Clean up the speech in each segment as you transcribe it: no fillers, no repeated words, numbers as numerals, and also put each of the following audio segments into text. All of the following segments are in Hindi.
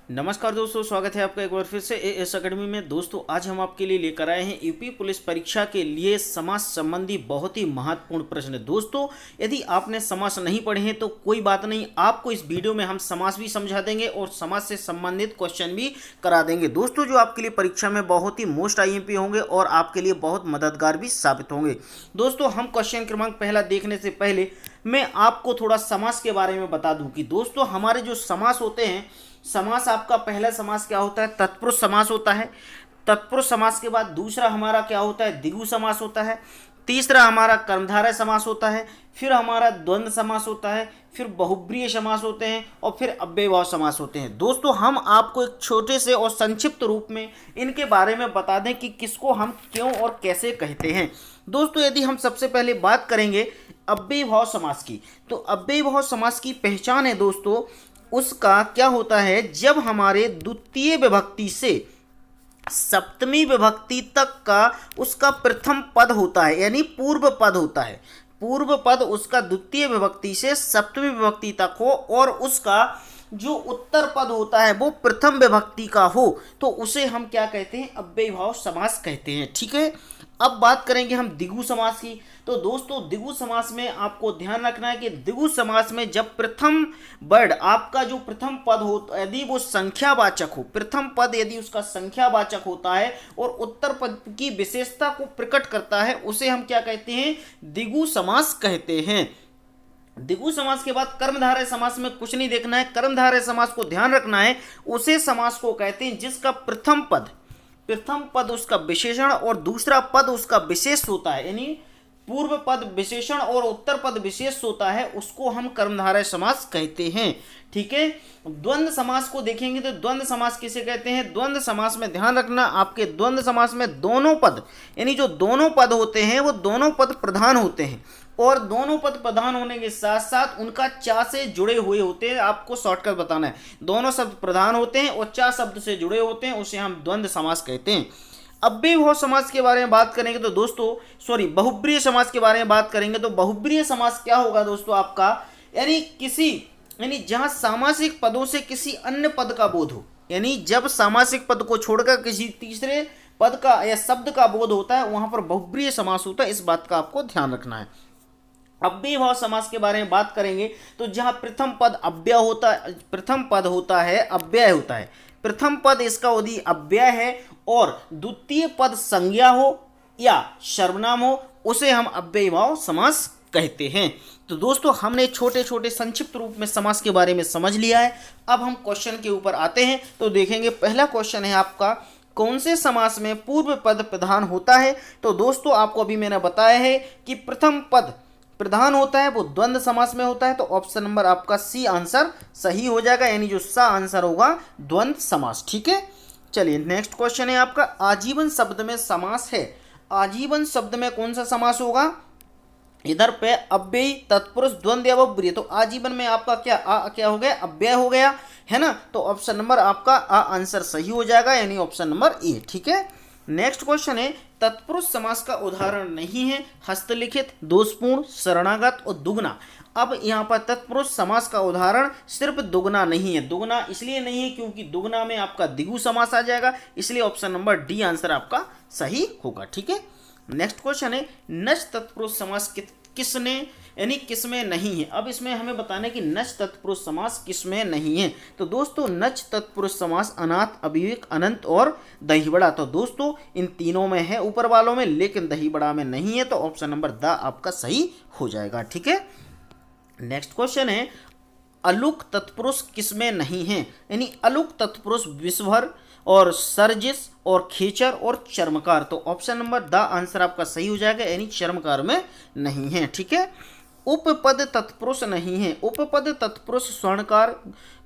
नमस्कार दोस्तों, स्वागत है आपका एक बार फिर से एएस अकेडमी में। दोस्तों आज हम आपके लिए लेकर आए हैं यूपी पुलिस परीक्षा के लिए समास संबंधी बहुत ही महत्वपूर्ण प्रश्न। दोस्तों यदि आपने समास नहीं पढ़े हैं तो कोई बात नहीं, आपको इस वीडियो में हम समास भी समझा देंगे और समास से संबंधित क्वेश्चन भी करा देंगे दोस्तों, जो आपके लिए परीक्षा में बहुत ही मोस्ट आईएमपी होंगे और आपके लिए बहुत मददगार भी साबित होंगे। दोस्तों हम क्वेश्चन क्रमांक पहला देखने से पहले मैं आपको थोड़ा समास के बारे में बता दूं कि दोस्तों हमारे जो समास होते हैं, समास आपका पहला समास क्या होता है, तत्पुरुष समास होता है। तत्पुरुष समास के बाद दूसरा हमारा क्या होता है, द्विगु समास होता है। तीसरा हमारा कर्मधारय समास होता है। फिर हमारा द्वंद्व समास होता है। फिर बहुब्रीय समास होते हैं और फिर अव्ययभाव समास होते हैं। दोस्तों हम आपको एक छोटे से और संक्षिप्त रूप में इनके बारे में बता दें कि किसको हम क्यों और कैसे कहते हैं। दोस्तों यदि हम सबसे पहले बात करेंगे अव्ययभाव समास की, तो अव्ययभाव समास की पहचान है दोस्तों उसका क्या होता है, जब हमारे द्वितीय विभक्ति से सप्तमी विभक्ति तक का उसका प्रथम पद होता है, यानी पूर्व पद होता है। पूर्व पद उसका द्वितीय विभक्ति से सप्तमी विभक्ति तक हो और उसका जो उत्तर पद होता है वो प्रथम विभक्ति का हो, तो उसे हम क्या कहते हैं, अव्ययभाव समास कहते हैं। ठीक है, अब बात करेंगे हम द्विगु समास की। तो दोस्तों द्विगु समास में आपको ध्यान रखना है कि द्विगु समास में जब प्रथम वर्ड आपका जो प्रथम पद हो, यदि वो संख्यावाचक हो, प्रथम पद यदि उसका संख्यावाचक होता है और उत्तर पद की विशेषता को प्रकट करता है, उसे हम क्या कहते हैं, द्विगु समास कहते हैं। द्विगु समास के बाद कर्मधारय समास में कुछ नहीं देखना है, कर्मधारय समास को ध्यान रखना है। उसे समास को कहते हैं जिसका प्रथम पद उसका विशेषण और दूसरा पद उसका विशेष होता है, यानी पूर्व पद विशेषण और उत्तर पद विशेष होता है, उसको हम कर्मधारय समास कहते हैं। ठीक है, द्वंद्व समास को देखेंगे तो द्वंद्व समास किसे कहते हैं। द्वंद्व समास में ध्यान रखना, आपके द्वंद्व समास में दोनों पद, यानी जो दोनों पद होते हैं वो दोनों पद प्रधान होते हैं और दोनों पद प्रधान होने के साथ साथ उनका चा से जुड़े हुए होते हैं। आपको शॉर्टकट बताना है, दोनों शब्द प्रधान होते हैं और चा शब्द से जुड़े होते हैं, उसे हम द्वंद्व समास कहते हैं। अव्ययभाव समास के बारे में बात करेंगे तो दोस्तों बहुब्रीय समास के बारे में बात करेंगे तो बहुब्रीय समास क्या होगा दोस्तों आपका, यानी जहां सामासिक पदों से किसी अन्य पद का बोध हो, यानी जब सामासिक पद को छोड़कर किसी तीसरे पद का या शब्द का बोध होता है वहां पर बहुब्रीय समास होता है। इस बात का आपको ध्यान रखना है। अव्ययभाव समास के बारे में बात करेंगे तो जहां प्रथम पद अव्यय होता है, प्रथम पद होता है अव्यय होता है, प्रथम पद इसका यदि अव्यय है और द्वितीय पद संज्ञा हो या सर्वनाम हो, उसे हम अव्ययभाव समास कहते हैं। तो दोस्तों हमने छोटे छोटे संक्षिप्त रूप में समास के बारे में समझ लिया है। अब हम क्वेश्चन के ऊपर आते हैं तो देखेंगे पहला क्वेश्चन है आपका, कौन से समास में पूर्व पद प्रधान होता है। तो दोस्तों आपको अभी मैंने बताया है कि प्रथम पद प्रधान होता है वो द्वंद्व समास में होता है, तो ऑप्शन नंबर आपका सी आंसर सही हो जाएगा, यानी जो सा आंसर होगा द्वंद्व समास। ठीक है, चलिए नेक्स्ट क्वेश्चन है आपका, आजीवन शब्द में समास है। आजीवन शब्द में कौन सा समास होगा, इधर पे अव्यय तत्पुरुष द्वंद्व अव्यय, तो आजीवन में आपका क्या हो गया, अव्यय हो गया है ना, तो ऑप्शन नंबर आपका आंसर सही हो जाएगा, यानी ऑप्शन नंबर ए। ठीक है, नेक्स्ट क्वेश्चन है, तत्पुरुष समास का उदाहरण नहीं है हस्तलिखित, दोषपूर्ण, शरणागत और दुगना। अब यहाँ पर तत्पुरुष समास का उदाहरण सिर्फ दुगना नहीं है। दुगना इसलिए नहीं है क्योंकि दुगना में आपका द्विगु समास आ जाएगा, इसलिए ऑप्शन नंबर डी आंसर आपका सही होगा। ठीक है, नेक्स्ट क्वेश्चन है, नच तत्पुरुष समास किसने यानी किसमें नहीं है। अब इसमें हमें बताना है कि नच तत्पुरुष समास किसमें नहीं है। तो दोस्तों नच तत्पुरुष समास अनाथ, अभिवेक, अनंत और दहीबड़ा, तो दोस्तों इन तीनों में है ऊपर वालों में, लेकिन दहीबड़ा में नहीं है, तो ऑप्शन नंबर द आपका सही हो जाएगा। ठीक है, नेक्स्ट क्वेश्चन है, अलुक तत्पुरुष किसमें नहीं है, यानी अलुक तत्पुरुष विश्वभर और सर्जिस और खेचर और चर्मकार, तो ऑप्शन नंबर द आंसर आपका सही हो जाएगा, यानी चर्मकार में नहीं है। ठीक है, उपपद तत्पुरुष नहीं है। उपपद तत्पुरुष स्वर्णकार,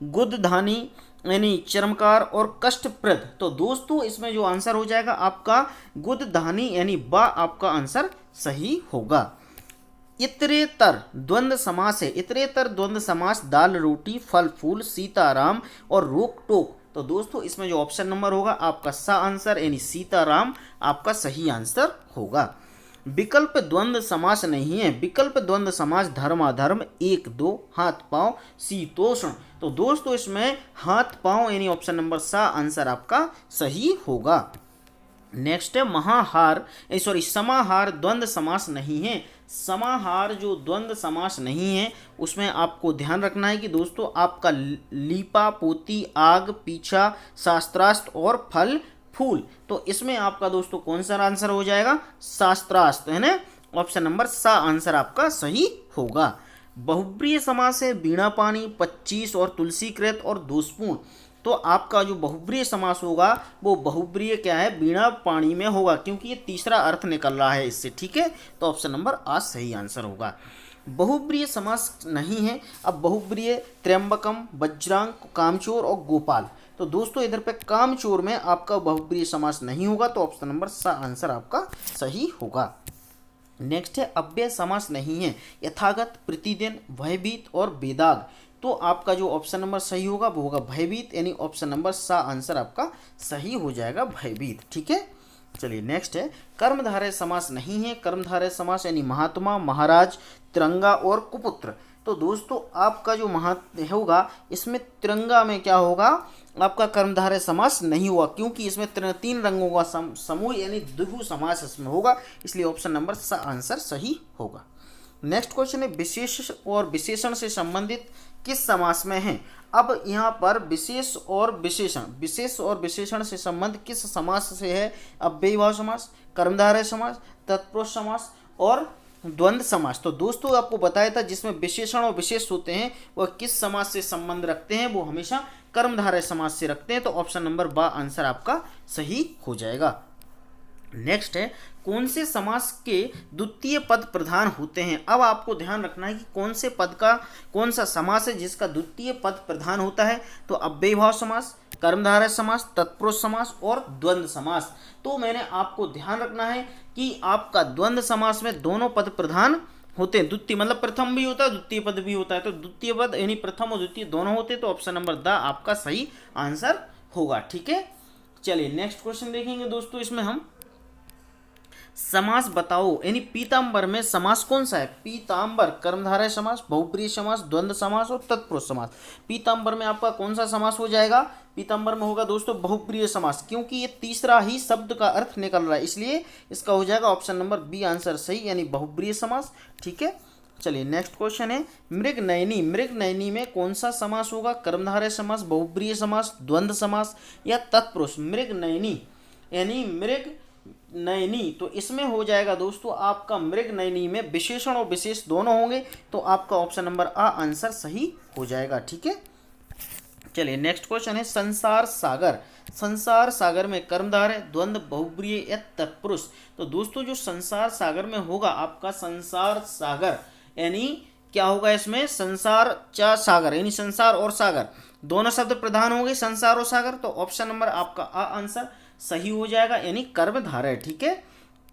गुदधानी यानी चर्मकार और कष्टप्रद, तो दोस्तों इसमें जो आंसर हो जाएगा आपका गुदधानी यानी बा आपका आंसर सही होगा। इतरेतर द्वंद्व समास है। इतरेतर द्वंद्व समास दाल रोटी, फल फूल, सीताराम और रोक टोक, तो दोस्तों इसमें जो ऑप्शन नंबर होगा आपका सा आंसर यानी सीताराम आपका सही आंसर होगा। विकल्प द्वंद्व समास नहीं है। विकल्प द्वंद्व समास धर्माधर्म, एक दो, हाथ पांव, शीतोष्ण। तो दोस्तों इसमें हाथ पांव यानी ऑप्शन नंबर सा आंसर आपका सही होगा। नेक्स्ट है महाहार सॉरी समाहार द्वंद्व समास नहीं है। समाहार जो द्वंद्व समास नहीं है उसमें आपको ध्यान रखना है कि दोस्तों आपका लीपा पोती, आग पीछा, शास्त्रास्त्र और फल फूल। तो इसमें आपका दोस्तों कौन सा आंसर हो जाएगा? शास्त्रास्त्र, है ना। ऑप्शन नंबर सा आंसर आपका सही होगा। बहुब्रीहि समास है वीणा पानी, 25 और तुलसीकृत और दोषपूर्ण। तो आपका जो बहुब्रीहि समास होगा वो बहुब्रीहि क्या है? वीणा पाणी में होगा, क्योंकि ये तीसरा अर्थ निकल रहा है इससे, ठीक है। तो ऑप्शन नंबर आ सही आंसर होगा। बहुब्रीहि समास नहीं है। अब बहुब्रीहि त्र्यंबकम, वज्रांग, कामचोर और गोपाल। तो दोस्तों इधर पे कामचोर में आपका बहुब्रीहि समास नहीं होगा, तो ऑप्शन नंबर सा आंसर आपका सही होगा। नेक्स्ट है अव्यय समास नहीं है। यथागत, प्रतिदिन, भयभीत और बेदाग। तो आपका जो ऑप्शन नंबर सही होगा वो होगा भयभीत, यानी ऑप्शन नंबर सा आंसर आपका सही हो जाएगा, भयभीत, ठीक है। चलिए नेक्स्ट है कर्मधारय समास नहीं है। कर्मधारय समास यानी महात्मा, महाराज, तिरंगा और कुपुत्र। तो दोस्तों आपका जो होगा इसमें तिरंगा में क्या होगा? आपका कर्मधारय समास नहीं हुआ, क्योंकि इसमें 3 रंगों का समूह यानी द्विगु समास इसमें होगा, इसलिए ऑप्शन नंबर सा आंसर सही होगा। नेक्स्ट क्वेश्चन है विशेष और विशेषण से संबंधित किस समास में है? अब यहाँ पर विशेष और विशेषण से संबंध किस समास से है? अव्ययीभाव समास, कर्मधारय समास, तत्पुरुष समास और द्वंद्व समास। तो दोस्तों आपको बताया था जिसमें विशेषण और विशेष होते हैं वह किस समास से संबंध रखते हैं? वो हमेशा कर्मधारय समास से रखते हैं। तो ऑप्शन नंबर बा आंसर आपका सही हो जाएगा। नेक्स्ट है कौन से समास के द्वितीय पद प्रधान होते हैं? अब आपको ध्यान रखना है कि कौन से पद का कौन सा समास है जिसका द्वितीय पद प्रधान होता है। तो अव्ययीभाव समास, कर्मधारय समास, तत्पुरुष समास और द्वंद्व समास। तो मैंने आपको ध्यान रखना है कि आपका द्वंद्व समास में दोनों पद प्रधान होते हैं। द्वितीय मतलब प्रथम भी होता है, द्वितीय पद भी होता है। तो द्वितीय पद यानी प्रथम और द्वितीय दोनों होते हैं। तो ऑप्शन नंबर द आपका सही आंसर होगा, ठीक है। चलिए नेक्स्ट क्वेश्चन देखेंगे दोस्तों। इसमें हम समास बताओ यानी पीताम्बर में समास कौन सा है? पीताम्बर कर्मधारय समास, बहुप्रिय समास, द्वंद्व समास और तत्पुरुष समास। पीताम्बर में आपका कौन सा समास हो जाएगा? पीताम्बर में होगा दोस्तों बहुप्रिय समास, क्योंकि ये तीसरा ही शब्द का अर्थ निकल रहा है, इसलिए इसका हो जाएगा ऑप्शन नंबर बी आंसर सही, यानी बहुप्रिय समास, ठीक है। चलिए नेक्स्ट क्वेश्चन है मृगनयनी। मृगनयनी में कौन सा समास होगा? कर्मधारय समास, बहुप्रिय समास, द्वंद्व समास या तत्पुरुष। मृगनयनी यानी मृग नयनी, तो इसमें हो जाएगा दोस्तों आपका मृग नयनी में विशेषण और विशेष दोनों होंगे। तो आपका ऑप्शन नंबर आ आंसर सही हो जाएगा, ठीक है। चलिए नेक्स्ट क्वेश्चन है संसार सागर। संसार सागर में कर्मधारय, द्वंद्व, बहुब्रीहि या तत्पुरुष। तो दोस्तों जो संसार सागर में होगा आपका संसार सागर यानी क्या होगा? इसमें संसार चा सागर यानी संसार और सागर दोनों शब्द प्रधान होंगे, संसार और सागर। तो ऑप्शन नंबर आपका आ आंसर सही हो जाएगा, यानी कर्मधारय, ठीक है।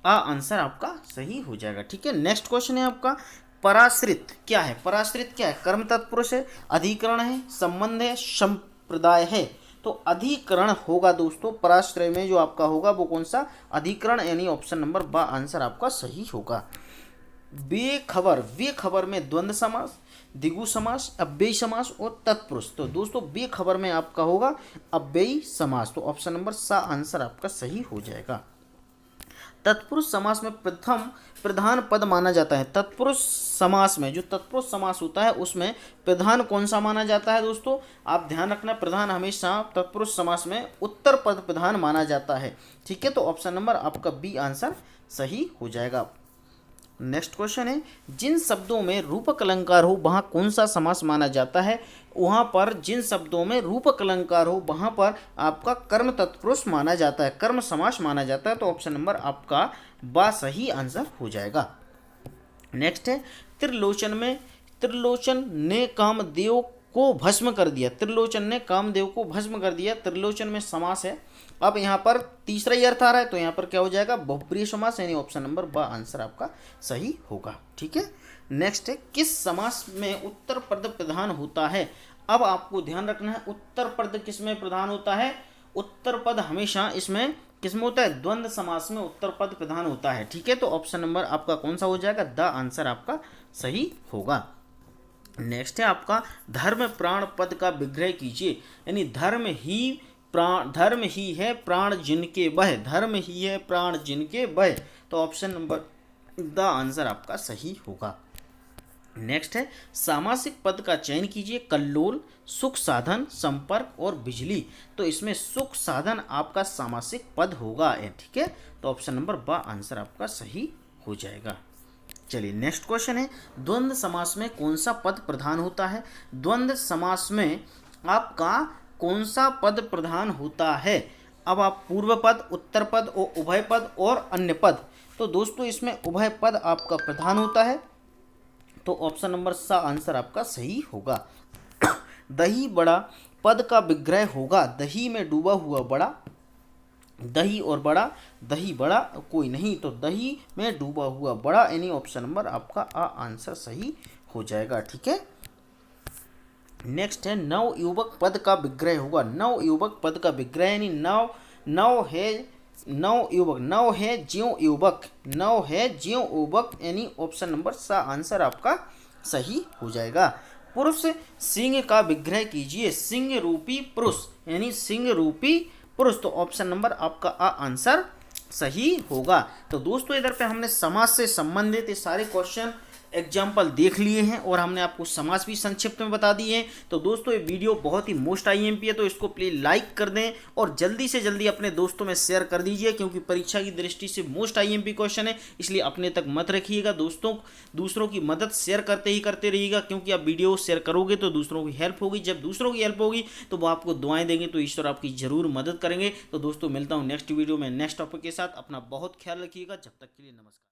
आ आंसर आपका सही हो जाएगा, ठीक है। नेक्स्ट क्वेश्चन है आपका पराश्रित क्या है? पराश्रित क्या है? कर्म तत्पुरुष है, अधिकरण है, संबंध है, संप्रदाय है। तो अधिकरण होगा दोस्तों पराश्रय में, जो आपका होगा वो कौन सा? अधिकरण, यानी ऑप्शन नंबर बा आंसर आपका सही होगा। बेखबर में द्वंद्व समास, द्विगु समास, अव्ययी समास और तत्पुरुष। तो दोस्तों बेखबर में आपका होगा अव्ययी समास। तो ऑप्शन नंबर सा आंसर आपका सही हो जाएगा। तत्पुरुष समास में प्रथम प्रधान पद माना जाता है। तत्पुरुष समास में जो तत्पुरुष समास होता है उसमें प्रधान कौन सा माना जाता है दोस्तों? आप ध्यान रखना, प्रधान हमेशा तत्पुरुष समास में उत्तर पद प्रधान माना जाता है, ठीक है। तो ऑप्शन नंबर आपका बी आंसर सही हो जाएगा। नेक्स्ट क्वेश्चन है जिन शब्दों में रूपक अलंकार हो वहाँ कौन सा समास माना जाता है? वहाँ पर जिन शब्दों में रूपक अलंकार हो वहाँ पर आपका कर्म तत्पुरुष माना जाता है, कर्म समास माना जाता है। तो ऑप्शन नंबर आपका बा सही आंसर हो जाएगा। नेक्स्ट है त्रिलोचन में त्रिलोचन ने कामदेव को भस्म कर दिया। त्रिलोचन ने कामदेव को भस्म कर दिया, त्रिलोचन में समास है। अब यहाँ पर तीसरा ही अर्थ आ रहा है, तो यहाँ पर क्या हो जाएगा? बहुप्रिय समास, यानी ऑप्शन नंबर ब आंसर आपका सही होगा, ठीक है। नेक्स्ट है किस समास में उत्तर पद प्रधान होता है? अब आपको ध्यान रखना है उत्तर पद किस में प्रधान होता है? उत्तर पद हमेशा इसमें किसमें होता है, द्वंद्व समास में उत्तर पद प्रधान होता है। ठीक है, तो ऑप्शन नंबर आपका कौन सा हो जाएगा, द आंसर आपका सही होगा। नेक्स्ट है आपका धर्म प्राण पद का विग्रह कीजिए, यानी धर्म ही है प्राण जिनके बह, धर्म ही है प्राण जिनके बह, तो ऑप्शन नंबर द आंसर आपका सही होगा। नेक्स्ट है सामासिक पद का चयन कीजिए, कल्लोल, सुख साधन, संपर्क और बिजली, तो इसमें सुख साधन आपका सामासिक पद होगा। ठीक है, तो ऑप्शन नंबर ब आंसर आपका सही हो जाएगा। चलिए नेक्स्ट क्वेश्चन है, द्वंद्व समास में कौन सा पद प्रधान होता है। द्वंद्व समास में आपका कौन सा पद प्रधान होता है। अब आप पूर्व पद, उत्तर पद और उभय पद और अन्य पद, तो दोस्तों इसमें उभय पद आपका प्रधान होता है, तो ऑप्शन नंबर सा आंसर आपका सही होगा। दही बड़ा पद का विग्रह होगा, दही में डूबा हुआ बड़ा, दही और बड़ा, दही बड़ा कोई नहीं, तो दही में डूबा हुआ बड़ा, यानी ऑप्शन नंबर आपका आ आंसर सही हो जाएगा। ठीक है, नेक्स्ट है नव युवक पद का विग्रह होगा, नव युवक पद का विग्रह यानी नव है ज्यों युवक, नव है ज्यों युवक, यानी ऑप्शन नंबर सा आंसर आपका सही हो जाएगा। पुरुष सिंह का विग्रह कीजिए, सिंह रूपी पुरुष, यानी सिंह रूपी पुरुष, तो ऑप्शन नंबर आपका आ आंसर सही होगा। तो दोस्तों इधर पे हमने समाज से संबंधित ये सारे क्वेश्चन एग्जाम्पल देख लिए हैं और हमने आपको समाज भी संक्षिप्त में बता दिए हैं। तो दोस्तों ये वीडियो बहुत ही मोस्ट आईएमपी है, तो इसको प्लीज लाइक कर दें और जल्दी से जल्दी अपने दोस्तों में शेयर कर दीजिए, क्योंकि परीक्षा की दृष्टि से मोस्ट आईएमपी क्वेश्चन है, इसलिए अपने तक मत रखिएगा। दूसरों की मदद शेयर करते रहिएगा, क्योंकि आप वीडियो शेयर करोगे तो दूसरों की हेल्प होगी, जब दूसरों की हेल्प होगी तो वो आपको दुआएं देंगे, तो ईश्वर आपकी जरूर मदद करेंगे। तो दोस्तों मिलता हूँ नेक्स्ट वीडियो में नेक्स्ट टॉपिक के साथ, अपना बहुत ख्याल रखिएगा, जब तक के लिए नमस्कार।